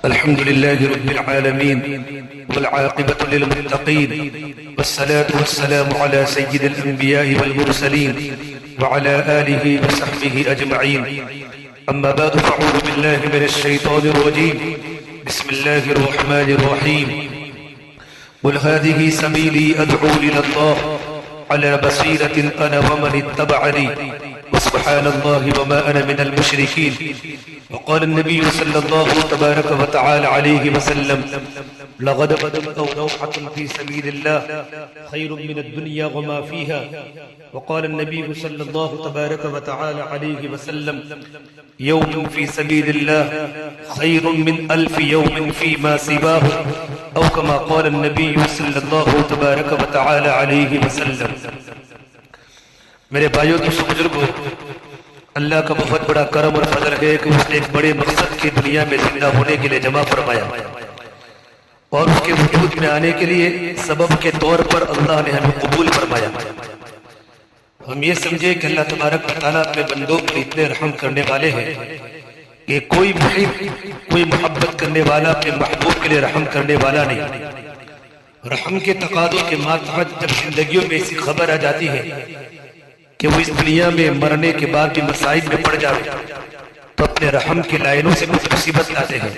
الحمد لله رب العالمين والعاقبة للمتقين والصلاة والسلام على سيد الأنبياء والمرسلين وعلى آله وصحبه أجمعين. أما بعد فأعوذ بالله من الشيطان الرجيم. بسم الله الرحمن الرحيم. قل هذه سبيلي أدعو إلى الله على بصيرة أنا ومن اتبعني وسبحان الله وما أنا من المشركين. وقال النبي صلى الله تبارك وتعالى عليه وسلم لغدوة أو روحة في سبيل الله خير من الدنيا وما فيها. وقال النبي صلى الله تبارك وتعالى عليه وسلم يوم في سبيل الله خير من 1000 يوم فيما سواه، أو كما قال النبي صلى الله تبارك وتعالى عليه وسلم. میرے بھائیوں دوستوں بزرگوں، اللہ کا بہت بڑا کرم اور فضل ہے کہ اس نے ایک بڑے مقصد کی دنیا میں زندہ ہونے کے لیے جمع فرمایا اور اس کے وجود میں آنے کے لیے سبب کے طور پر اللہ نے ہمیں قبول فرمایا. ہم یہ سمجھے کہ اللہ تبارک و تعالیٰ اپنے بندوں پر اتنے رحم کرنے والے ہیں کہ کوئی محب، کوئی محبت کرنے والا اپنے محبوب کے لیے رحم کرنے والا نہیں. رحم کے تقاضوں کے ماتحت جب زندگیوں میں ایسی خبر آ جاتی ہے کہ وہ اس دنیا میں مرنے کے بعد بھی مصائب میں پڑ جائے تو اپنے رحم کی لائنوں سے کچھ مصیبت لاتے ہیں.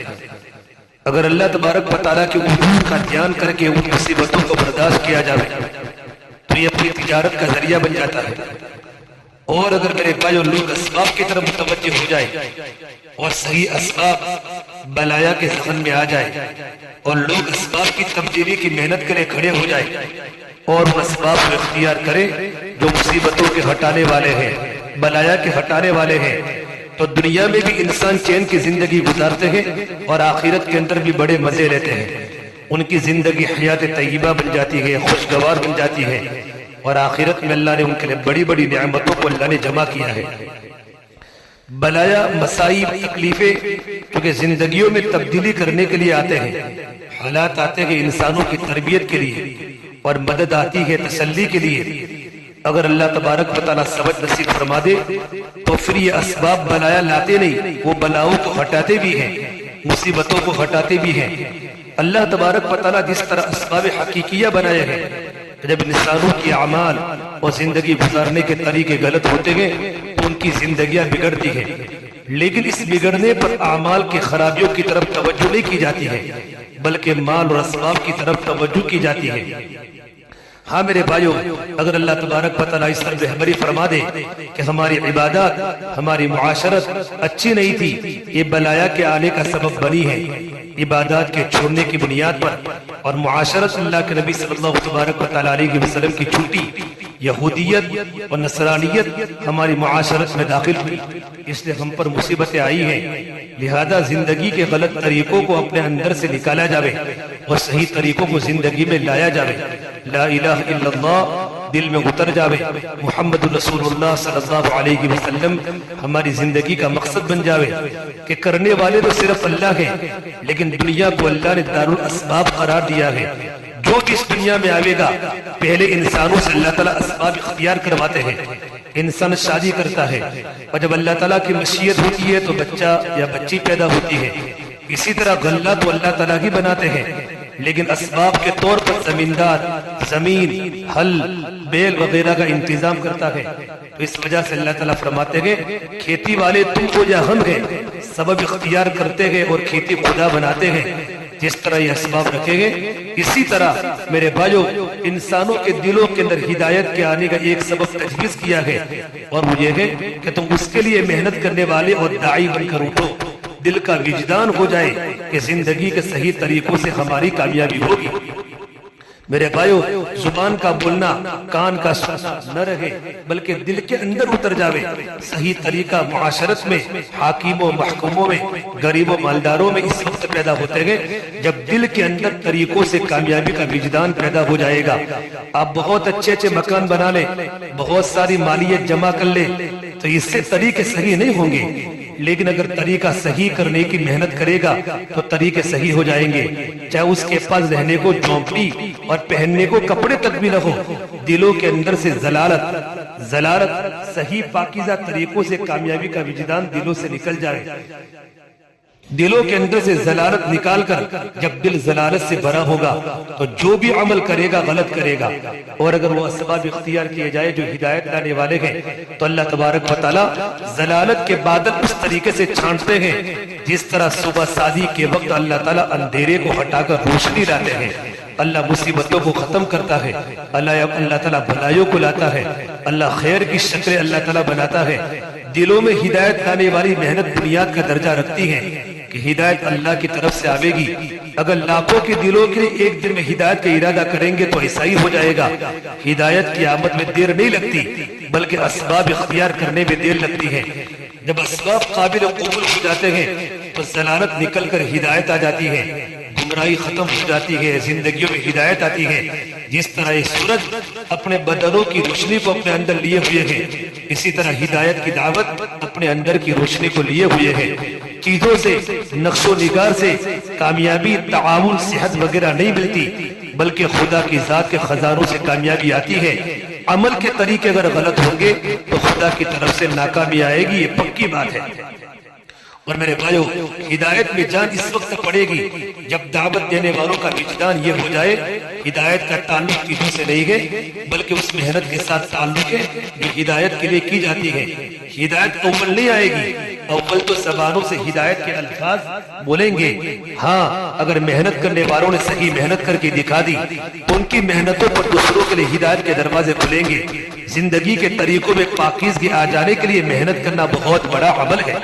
اگر اللہ تبارک و تعالیٰ کے وجود کا دھیان کر کے ان مصیبتوں کو برداشت کیا جائے تو یہ اپنی تجارت کا ذریعہ بن جاتا ہے. اور اگر میرے بھائیوں لوگ اسباب کی طرف متوجہ ہو جائے اور صحیح اسباب بلایا کے ذہن میں آ جائے اور لوگ اسباب کی تبدیلی کی محنت کرے کھڑے ہو جائے اور وہ اسباب کو اختیار کرے جو مصیبتوں کے ہٹانے والے ہیں، بلایا کے ہٹانے والے ہیں، تو دنیا میں بھی انسان چین کی زندگی گزارتے ہیں اور آخرت کے اندر بھی بڑے مزے لیتے ہیں. ان کی زندگی حیات طیبہ بن جاتی ہے، خوشگوار بن جاتی ہے، اور آخرت میں اللہ نے ان کے لیے بڑی بڑی نعمتوں کو اللہ نے جمع کیا ہے. بلایا، مصائب، تکلیفیں کیونکہ زندگیوں میں تبدیلی کرنے کے لیے آتے ہیں. حالات آتے ہیں انسانوں کی تربیت کے لیے اور مدد آتی ہے تسلی کے لیے. اگر اللہ تبارک و تعالیٰ سبق نصیب فرما دے تو پھر یہ اسباب بلایا لاتے نہیں، وہ بلاؤں کو ہٹاتے بھی ہیں، مصیبتوں کو ہٹاتے بھی ہیں. اللہ تبارک و تعالیٰ جس طرح اسباب حقیقیہ بنائے ہیں، جب انسانوں کی اعمال اور زندگی گزارنے کے طریقے غلط ہوتے ہیں تو ان کی زندگیاں بگڑتی ہیں، لیکن اس بگڑنے پر اعمال کی خرابیوں کی طرف توجہ نہیں کی جاتی ہے بلکہ مال اور اسباب کی طرف توجہ کی جاتی ہے. ہاں میرے بھائیوں، اگر اللہ تبارک و تعالیٰ اس طرح رہبری فرما دے کہ ہماری عبادات، ہماری معاشرت اچھی نہیں تھی، یہ بلایا کے آنے کا سبب بنی ہے. عبادات کے چھوڑنے کی بنیاد پر اور معاشرت اللہ کے نبی صلی اللہ تبارک و تعالیٰ علیہ وسلم کی چھوٹی یہودیت اور نصرانیت ہماری معاشرت میں داخل ہوئی، اس لیے ہم پر مصیبتیں آئی ہیں. لہذا زندگی کے غلط طریقوں کو اپنے اندر سے نکالا جاوے اور صحیح طریقوں کو زندگی میں لایا جاوے. لا الہ الا اللہ دل میں اتر جاوے، محمد رسول اللہ صلی اللہ علیہ وسلم ہماری زندگی کا مقصد بن جاوے کہ کرنے والے تو صرف اللہ ہیں، لیکن دنیا کو اللہ نے دارالاسباب قرار دیا ہے. جو اس دنیا میں آئے گا پہلے انسانوں سے اللہ تعالیٰ اسباب اختیار کرواتے ہیں. انسان شادی کرتا ہے اور جب اللہ تعالیٰ کی مشیت ہوتی ہے تو بچہ یا بچی پیدا ہوتی ہے. اسی طرح غلہ تو اللہ تعالیٰ ہی بناتے ہیں، لیکن اسباب کے طور پر زمیندار زمین، ہل، بیل وغیرہ کا انتظام کرتا ہے. تو اس وجہ سے اللہ تعالیٰ فرماتے ہیں کھیتی والے تم کو یا ہم ہیں، سبب اختیار کرتے ہیں اور کھیتی خدا بناتے ہیں. جس طرح یہ اسباب رکھیں گے اسی طرح میرے بھائیوں انسانوں کے دلوں کے اندر ہدایت کے آنے کا ایک سبب تجویز کیا ہے، اور وہ یہ ہے کہ تم اس کے لیے محنت کرنے والے اور داعی بن کر اٹھو. دل کا وجدان ہو جائے کہ زندگی کے صحیح طریقوں سے ہماری کامیابی ہوگی. میرے بھائیوں، زبان کا بولنا کان کا سننا نہ رہے بلکہ دل کے اندر اتر جاوے. صحیح طریقہ معاشرت میں، حاکموں محکوموں میں، غریبوں مالداروں میں اس وقت پیدا ہوتے ہیں جب دل کے اندر طریقوں سے کامیابی کا وجدان پیدا ہو جائے گا. آپ بہت اچھے اچھے مکان بنا لیں، بہت ساری مالیت جمع کر لیں تو اس سے طریقے صحیح نہیں ہوں گے، لیکن اگر طریقہ صحیح کرنے کی محنت کرے گا تو طریقے صحیح ہو جائیں گے. چاہے اس کے پاس رہنے کو جھونپڑی اور پہننے کو کپڑے تک بھی نہ ہو، دلوں کے اندر سے ضلالت صحیح پاکیزہ طریقوں سے کامیابی کا وجدان دلوں سے نکل جائے دلوں کے اندر سے ضلالت نکال کر جب دل ضلالت سے بھرا ہوگا تو جو بھی عمل کرے گا غلط کرے گا. اور اگر وہ اسباب اختیار کیے جائے جو ہدایت لانے والے ہیں تو اللہ تبارک و تعالی ضلالت کے بادل اس طریقے سے چھانٹتے ہیں جس طرح صبح سادی کے وقت اللہ تعالی اندھیرے کو ہٹا کر روشنی لاتے ہیں. اللہ مصیبتوں کو ختم کرتا ہے. اللہ تعالی بھلائیوں کو لاتا ہے. اللہ خیر کی شکلیں اللہ تعالی بناتا ہے. دلوں میں ہدایت لانے والی محنت بنیاد کا درجہ رکھتی ہے کہ ہدایت اللہ کی طرف سے آئے گی. اگر لاکھوں کے دلوں کے لیے ایک دن میں ہدایت کا ارادہ کریں گے تو ایسا ہی ہو جائے گا. ہدایت کی آمد میں دیر نہیں لگتی بلکہ اسباب اختیار کرنے میں دیر لگتی ہے. جب اسباب قابل قبول ہو جاتے ہیں تو ضلالت نکل کر ہدایت آ جاتی ہے, گمراہی ختم ہو جاتی ہے, زندگیوں میں ہدایت آتی ہے. جس طرح یہ سورج اپنے بدنوں کی روشنی کو اپنے اندر لیے ہوئے ہے, اسی طرح ہدایت کی دعوت اپنے اندر کی روشنی کو لیے ہوئے ہے. چیزوں سے, نقش و نگار سے کامیابی, تعاون, صحت وغیرہ نہیں ملتی بلکہ خدا کی ذات کے خزانوں سے کامیابی آتی ہے. عمل کے طریقے اگر غلط ہوں گے تو خدا کی طرف سے ناکامی آئے گی, یہ پکی بات ہے. اور میرے بھائیو, ہدایت میں جان اس وقت پڑے گی جب دعوت دینے والوں کا وجدان یہ ہو جائے ہدایت کا تعلق چیزوں سے نہیں ہے بلکہ اس محنت کے ساتھ تعلق ہے جو ہدایت کے لیے کی جاتی ہے. ہدایت اول نہیں آئے گی, اول تو زبانوں سے ہدایت کے الفاظ بولیں گے. ہاں, اگر محنت کرنے والوں نے صحیح محنت کر کے دکھا دی تو ان کی محنتوں پر دوسروں کے لیے ہدایت کے دروازے کھلیں گے. زندگی کے طریقوں میں پاکیزگی آ جانے کے لیے محنت کرنا بہت بڑا عمل ہے.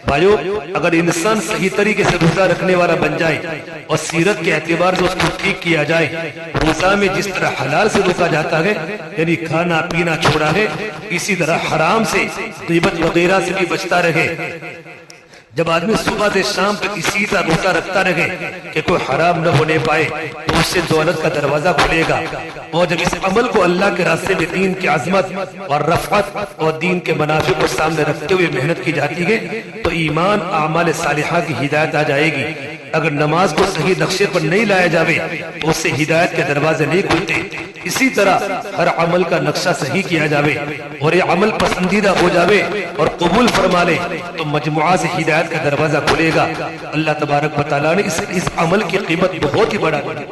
بھائیو, اگر انسان صحیح طریقے سے روزہ رکھنے والا بن جائے اور سیرت کے اعتبار سے اس کو ٹھیک کیا جائے, روزہ میں جس طرح حلال سے روکا جاتا ہے یعنی کھانا پینا چھوڑا ہے, اسی طرح حرام سے, غیبت وغیرہ سے بھی بچتا رہے. جب آدمی صبح سے شام تک اسی طرح روزہ رکھتا رہے کہ کوئی حرام نہ ہونے پائے تو اس سے دولت کا دروازہ کھلے گا. اور جب اس عمل کو اللہ کے راستے میں دین کی عظمت اور رفعت اور دین کے منافع کو سامنے رکھتے ہوئے محنت کی جاتی ہے تو ایمان, اعمال صالحہ کی ہدایت آ جائے گی. اگر نماز کو صحیح نقشے پر نہیں لایا جاوے تو اس سے ہدایت کے دروازے نہیں کھلتے. اسی طرح ہر عمل کا نقشہ صحیح کیا جاوے اور یہ عمل پسندیدہ ہو جاوے اور قبول فرما لے تو مجموعہ سے ہدایت کا دروازہ کھلے گا. اللہ تبارک و تعالیٰ نے اس عمل کی قیمت بہت ہی بڑھا دی.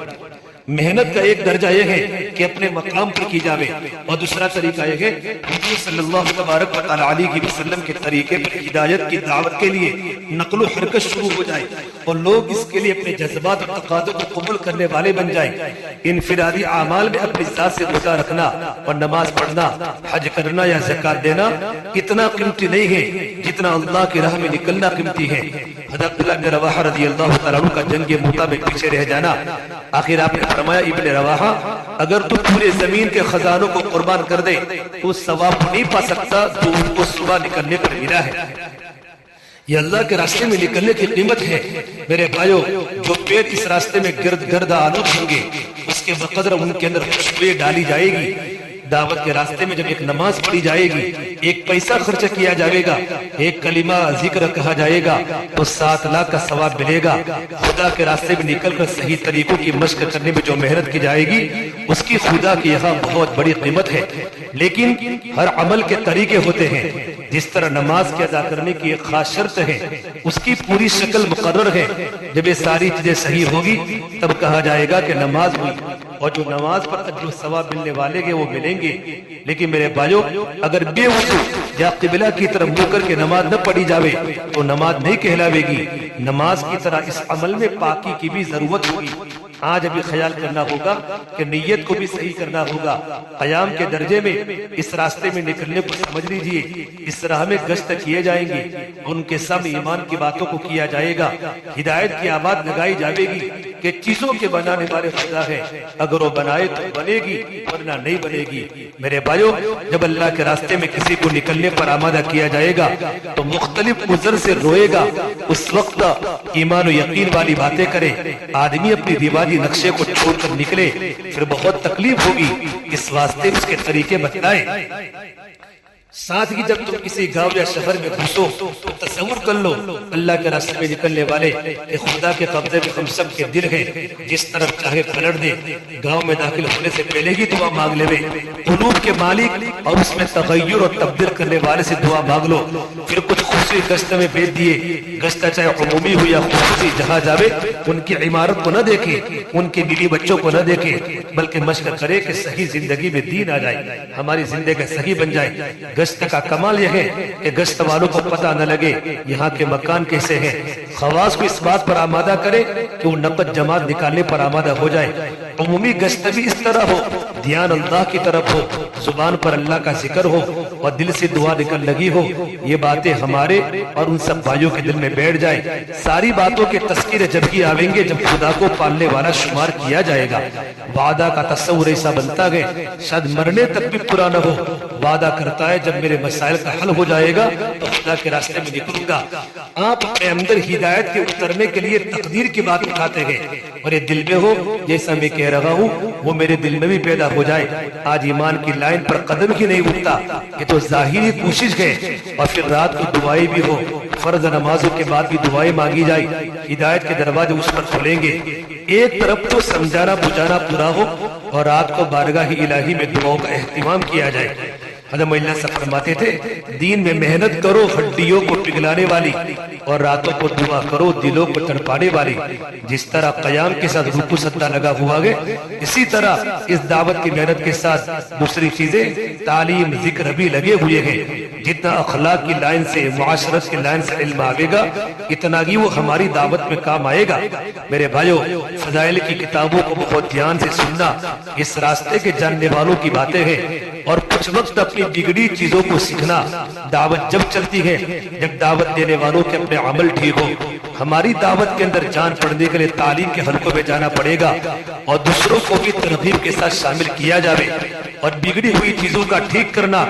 محنت کا ایک درجہ یہ ہے کہ اپنے مقام پر کی جاوے اور دوسرا طریقہ یہ ہے حضور صلی اللہ تبارک و تعالی علیہ وسلم کے طریقے پر ہدایت کی دعوت کے لیے نقل و حرکت شروع ہو جائے اور لوگ اس کے لیے اپنے جذبات اور تقاضوں کو قبول کرنے والے بن جائیں. انفرادی اعمال میں اپنی ذات سے روزہ رکھنا اور نماز پڑھنا, حج کرنا یا زکات دینا اتنا قیمتی نہیں ہے جتنا اللہ کی راہ میں نکلنا قیمتی ہے. حضرت عبداللہ بن رواحہ رضی اللہ تعالیٰ عنہ کا جنگ موتا میں پیچھے رہ جانا, آخر آپ نے فرمایا ابن رواحہ اگر تو پورے زمین کے خزانوں کو قربان کر دے تو ثواب نہیں پا سکتا تو ان کو صبح نکلنے پر ملا ہے. یہ اللہ کے راستے میں نکلنے کی قیمت ہے. میرے بھائیو, جو پیڑ اس راستے میں گرد آلود ہوں گے اس کے بقدر ان کے اندر خوشبوئیں ڈالی جائے گی. دعوت کے راستے میں جب ایک نماز پڑھی جائے گی, ایک پیسہ خرچ کیا جائے گا, ایک کلمہ ذکر کہا جائے گا تو 7 لاکھ کا ثواب ملے گا. خدا کے راستے میں نکل کر صحیح طریقوں کی مشق کرنے میں جو محنت کی جائے گی اس کی خدا کی یہاں بہت بڑی قیمت ہے. لیکن ہر عمل کے طریقے ہوتے ہیں. جس طرح نماز کے ادا کرنے کی ایک خاص شرط ہے, اس کی پوری شکل مقرر ہے. جب یہ ساری چیزیں صحیح ہوگی تب کہا جائے گا کہ نماز ہوئی, اور جو نماز پر اجر و ثواب ملنے والے گے وہ ملیں گے. لیکن میرے بھائیو, اگر بے وضو یا قبلہ کی طرف منہ کر کے نماز نہ پڑھی جاوے تو نماز نہیں کہلاوے گی. نماز کی طرح اس عمل میں پاکی کی بھی ضرورت ہوگی. آج ابھی خیال کرنا ہوگا کہ نیت کو بھی صحیح کرنا ہوگا. قیام کے درجے میں اس راستے میں نکلنے کو سمجھ لیجئے. اس راہ میں گشت کیے جائیں گے, ان کے سامنے ایمان کی باتوں کو کیا جائے گا, ہدایت کی آواز لگائی جائے گی کہ چیزوں کے بنانے والے خدا ہے, اگر وہ بنائے تو بنے گی ورنہ نہیں بنے گی. میرے بھائیو, جب اللہ کے راستے میں کسی کو نکلنے پر آمادہ کیا جائے گا تو مختلف عذر سے روئے گا. اس وقت ایمان و یقین والی باتیں کرے, آدمی اپنی دیوانی نقشے کو چھوڑ کر نکلے, پھر بہت تکلیف ہوگی. اس واسطے اس کے طریقے بتلائے. ساتھ ہی جب تم کسی گاؤں یا شہر میں گھسو تو تصور کر لو اللہ کے راستے میں نکلنے والے کہ خدا کے قبضے میں ہم سب کے دل ہیں, جس طرف چاہے پلٹ دے. گاؤں میں داخل ہونے سے پہلے ہی دعا مانگ لے, قلوب کے مالک اور اس میں تغیر اور تبدیل کرنے والے سے دعا مانگ لو. پھر کچھ دوسری گشت میں بھیج دیے. گشت چاہے عمومی ہو یا خصوصی, جہاں جاوے ان کی عمارت کو نہ دیکھے, ان کے بیوی بچوں کو نہ دیکھے, بلکہ مشق کرے کہ صحیح زندگی میں دین آ جائے, ہماری زندگی صحیح بن جائے. گشت کا کمال یہ ہے کہ گشت والوں کو پتہ نہ لگے یہاں کے مکان کیسے ہیں. خواص کو اس بات پر آمادہ کرے کہ وہ نقد جماعت نکالنے پر آمادہ ہو جائے. عمومی گشت بھی اس طرح ہو, دھیان اللہ کی طرف ہو, زبان پر اللہ کا ذکر ہو اور دل سے دعا نکل لگی ہو. یہ باتیں ہمارے اور ان سب بھائیوں کے دل میں بیٹھ جائے. ساری باتوں کے تذکرے جب ہی آویں گے جب خدا کو پالنے والا شمار کیا جائے گا. وعدہ کا تصور ایسا بنتا ہے شاید مرنے تک بھی پورا نہ ہو. وعدہ کرتا ہے جب میرے مسائل کا حل ہو جائے گا تو خدا کے راستے میں نکلوں گا. آپ اپنے اندر ہدایت کے اترنے کے لیے تقدیر کی بات اٹھاتے ہیں اور یہ دل میں ہو جیسا میں کہہ رہا ہوں وہ میرے دل میں بھی پیدا ہو جائے. آج ایمان کی لائن پر قدم ہی نہیں اٹھتا, یہ تو ظاہری کوشش ہے. اور پھر رات کو دعائیں بھی ہو, فرض نمازوں کے بعد بھی دعائیں مانگی جائے, ہدایت کے دروازے اس پر کھلیں گے. ایک طرف تو سمجھانا بجھانا پورا ہو اور رات کو بارگاہ الہی میں دعاؤں کا اہتمام کیا جائے. حضرت اللہ سے فرماتے تھے دین میں محنت کرو ہڈیوں کو پگھلانے والی, اور راتوں کو دعا کرو دلوں کو تڑپانے والی. جس طرح قیام کے ساتھ رکوع سجدہ لگا ہوا ہے, اسی طرح اس دعوت کی محنت کے ساتھ دوسری چیزیں تعلیم ذکر بھی لگے ہوئے ہیں. جتنا اخلاق کی لائن سے معاشرت کی لائن سے علم آئے گا اتنا ہی وہ ہماری دعوت میں کام آئے گا. میرے بھائیو, فضائل کی کتابوں کو بہت دھیان سے سننا اس راستے کے جاننے والوں کی باتیں ہیں, اور کچھ وقت اپنی بگڑی چیزوں کو سیکھنا. دعوت جب چلتی ہے جب دعوت دینے والوں کے اپنے عمل ٹھیک ہو. ہماری دعوت کے اندر جان پڑنے کے لیے تعلیم کے حلقوں میں جانا پڑے گا اور دوسروں کو بھی ترغیب کے ساتھ شامل کیا جائے. اور بگڑی ہوئی چیزوں کا ٹھیک کرنا,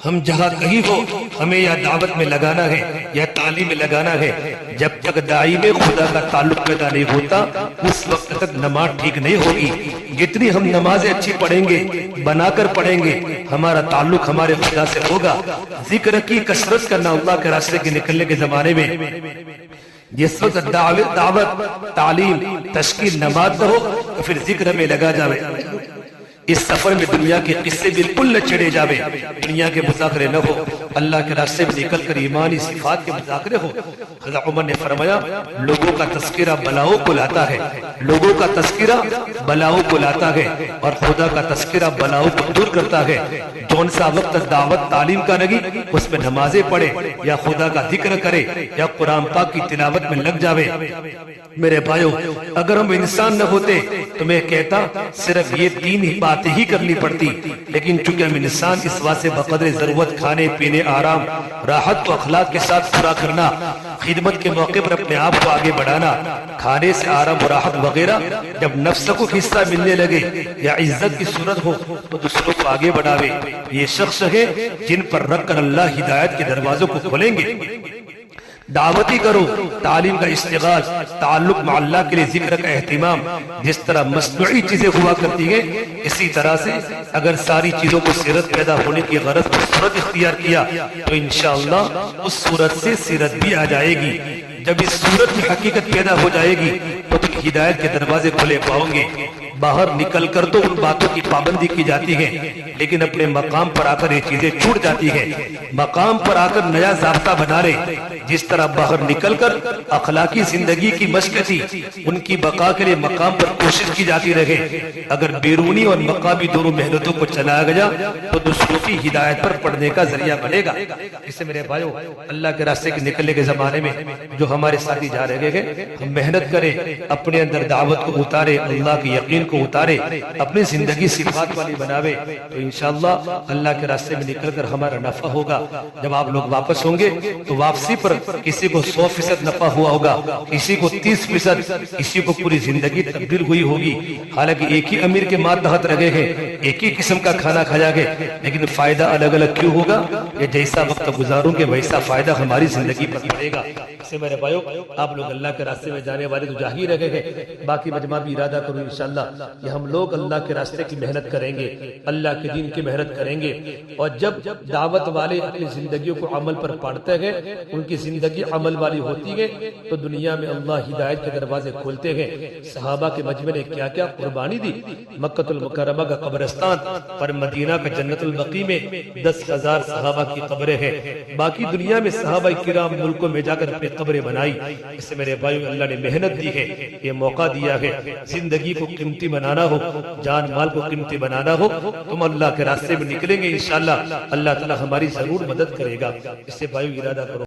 ہم جہاں کہیں ہو ہمیں یا دعوت میں لگانا ہے یا تعلیم میں لگانا ہے. جب تک داعی میں خدا کا تعلق پیدا نہیں ہوتا اس وقت تک نماز ٹھیک نہیں ہوگی. جتنی ہم نمازیں اچھی پڑھیں گے, بنا کر پڑھیں گے, ہمارا تعلق ہمارے خدا سے ہوگا. ذکر کی کثرت کرنا اللہ کے راستے کے نکلنے کے زمانے میں جس وقت دعوت تعلیم تشکیل نماز نہ ہو تو پھر ذکر میں لگا جاوے. اس سفر میں دنیا کے قصے بالکل نہ چھڑے جاوے, دنیا کے مذاکرے نہ ہو, اللہ کے راستے میں نکل کر ایمانی صفات کے مذاکرے ہو. حضرت عمر نے فرمایا لوگوں کا تذکرہ بلاؤں کو لاتا ہے, لوگوں کا تذکرہ بلاؤں کو لاتا ہے, اور خدا کا تذکرہ بلاؤں کو دور کرتا ہے. جون سا وقت دعوت تعلیم کا لگی اس میں نمازیں پڑھے یا خدا کا ذکر کرے یا قرآن پاک کی تلاوت میں لگ جاوے. میرے بھائیو, اگر ہم انسان نہ ہوتے تو میں کہتا صرف یہ تین ہی باتیں ہی کرنی پڑتی, لیکن چونکہ ہم انسان اس واسطے بقدر ضرورت کھانے پینے آرام راحت کو اخلاق کے ساتھ پورا کرنا, خدمت کے موقع پر اپنے آپ کو آگے بڑھانا, کھانے سے آرام و راحت وغیرہ جب نفس کو حصہ ملنے لگے یا عزت کی صورت ہو تو دوسروں کو آگے بڑھاوے. یہ شخص ہے جن پر رکھ کر اللہ ہدایت کے دروازوں کو کھولیں گے. دعوتی کرو, تعلیم کا اشتغال, تعلق مع اللہ کے لیے ذکر کا اہتمام. جس طرح مصنوعی چیزیں ہوا کرتی ہیں اسی طرح سے اگر ساری چیزوں کو سیرت پیدا ہونے کی غرض پر صورت اختیار کیا تو انشاءاللہ اس صورت سے سیرت بھی آ جائے گی. جب اس صورت میں حقیقت پیدا ہو جائے گی تو تم ہدایت کے دروازے کھلے پاؤ گے. باہر نکل کر تو ان باتوں کی پابندی کی جاتی ہے, لیکن اپنے مقام پر آ کر یہ چیزیں چھوٹ جاتی ہیں. مقام پر آ کر نیا ضابطہ بنا رہے. جس طرح باہر نکل کر اخلاقی زندگی کی مشق تھی ان کی بقا کے لیے مقام پر کوشش کی جاتی رہے. اگر بیرونی اور مقامی دونوں محنتوں کو چلایا گیا تو دوسروں کی ہدایت پر پڑھنے کا ذریعہ بنے گا. اس سے میرے بھائیو, اللہ کے راستے کے نکلنے کے زمانے میں جو ہمارے ساتھی جا رہے ہیں ہم محنت کریں, اپنے اندر دعوت کو اتارے, اللہ کے یقین کو اتارے, اپنی زندگی صفات والی بناوے تو انشاءاللہ اللہ کے راستے میں نکل کر ہمارا نفع ہوگا. جب آپ لوگ واپس ہوں گے تو واپسی پر کسی کو 100% نفع ہوا ہوگا, کسی کو 30%, کسی کو پوری زندگی تبدیل ہوئی ہوگی. حالانکہ ایک ہی امیر کے ماتحت رہے ہیں, ایک ہی قسم کا کھانا کھایا گیا, لیکن فائدہ الگ الگ کیوں ہوگا؟ یہ جیسا وقت گزاروں گے ویسا فائدہ ہماری زندگی پر پڑے گا. اس سے میرے بھائیو, آپ لوگ اللہ کے راستے میں جانے والے تو جا ہی رہے ہیں, باقی مجمع بھی ارادہ کروں انشاءاللہ کہ ہم لوگ اللہ کے راستے کی محنت کریں گے، اللہ کے دین کی محنت کریں گے، اور جب دعوت والے اپنی زندگیوں کو عمل پر پڑھتے ہیں، ان کی زندگی عمل والی ہوتی ہے، تو دنیا میں اللہ ہدایت کے دروازے کھولتے ہیں۔ صحابہ کے مجمع نے کیا کیا قربانی دی، مکہ المکرمہ کا قبرستان اور مدینہ کا جنت البقیع میں 10,000 صحابہ کی قبریں ہیں، باقی دنیا میں صحابہ کرام ملکوں میں جا کر اپنی قبریں بنائی۔ اس سے میرے بھائیو اللہ نے محنت دی ہے، یہ موقع دیا ہے، زندگی کو قیمتی بنانا ہو، جان مال کو قیمتی بنانا ہو، تم اللہ کے راستے میں نکلیں گے انشاءاللہ اللہ تعالی ہماری ضرور مدد کرے گا۔ اس سے بھائیو ارادہ کرو۔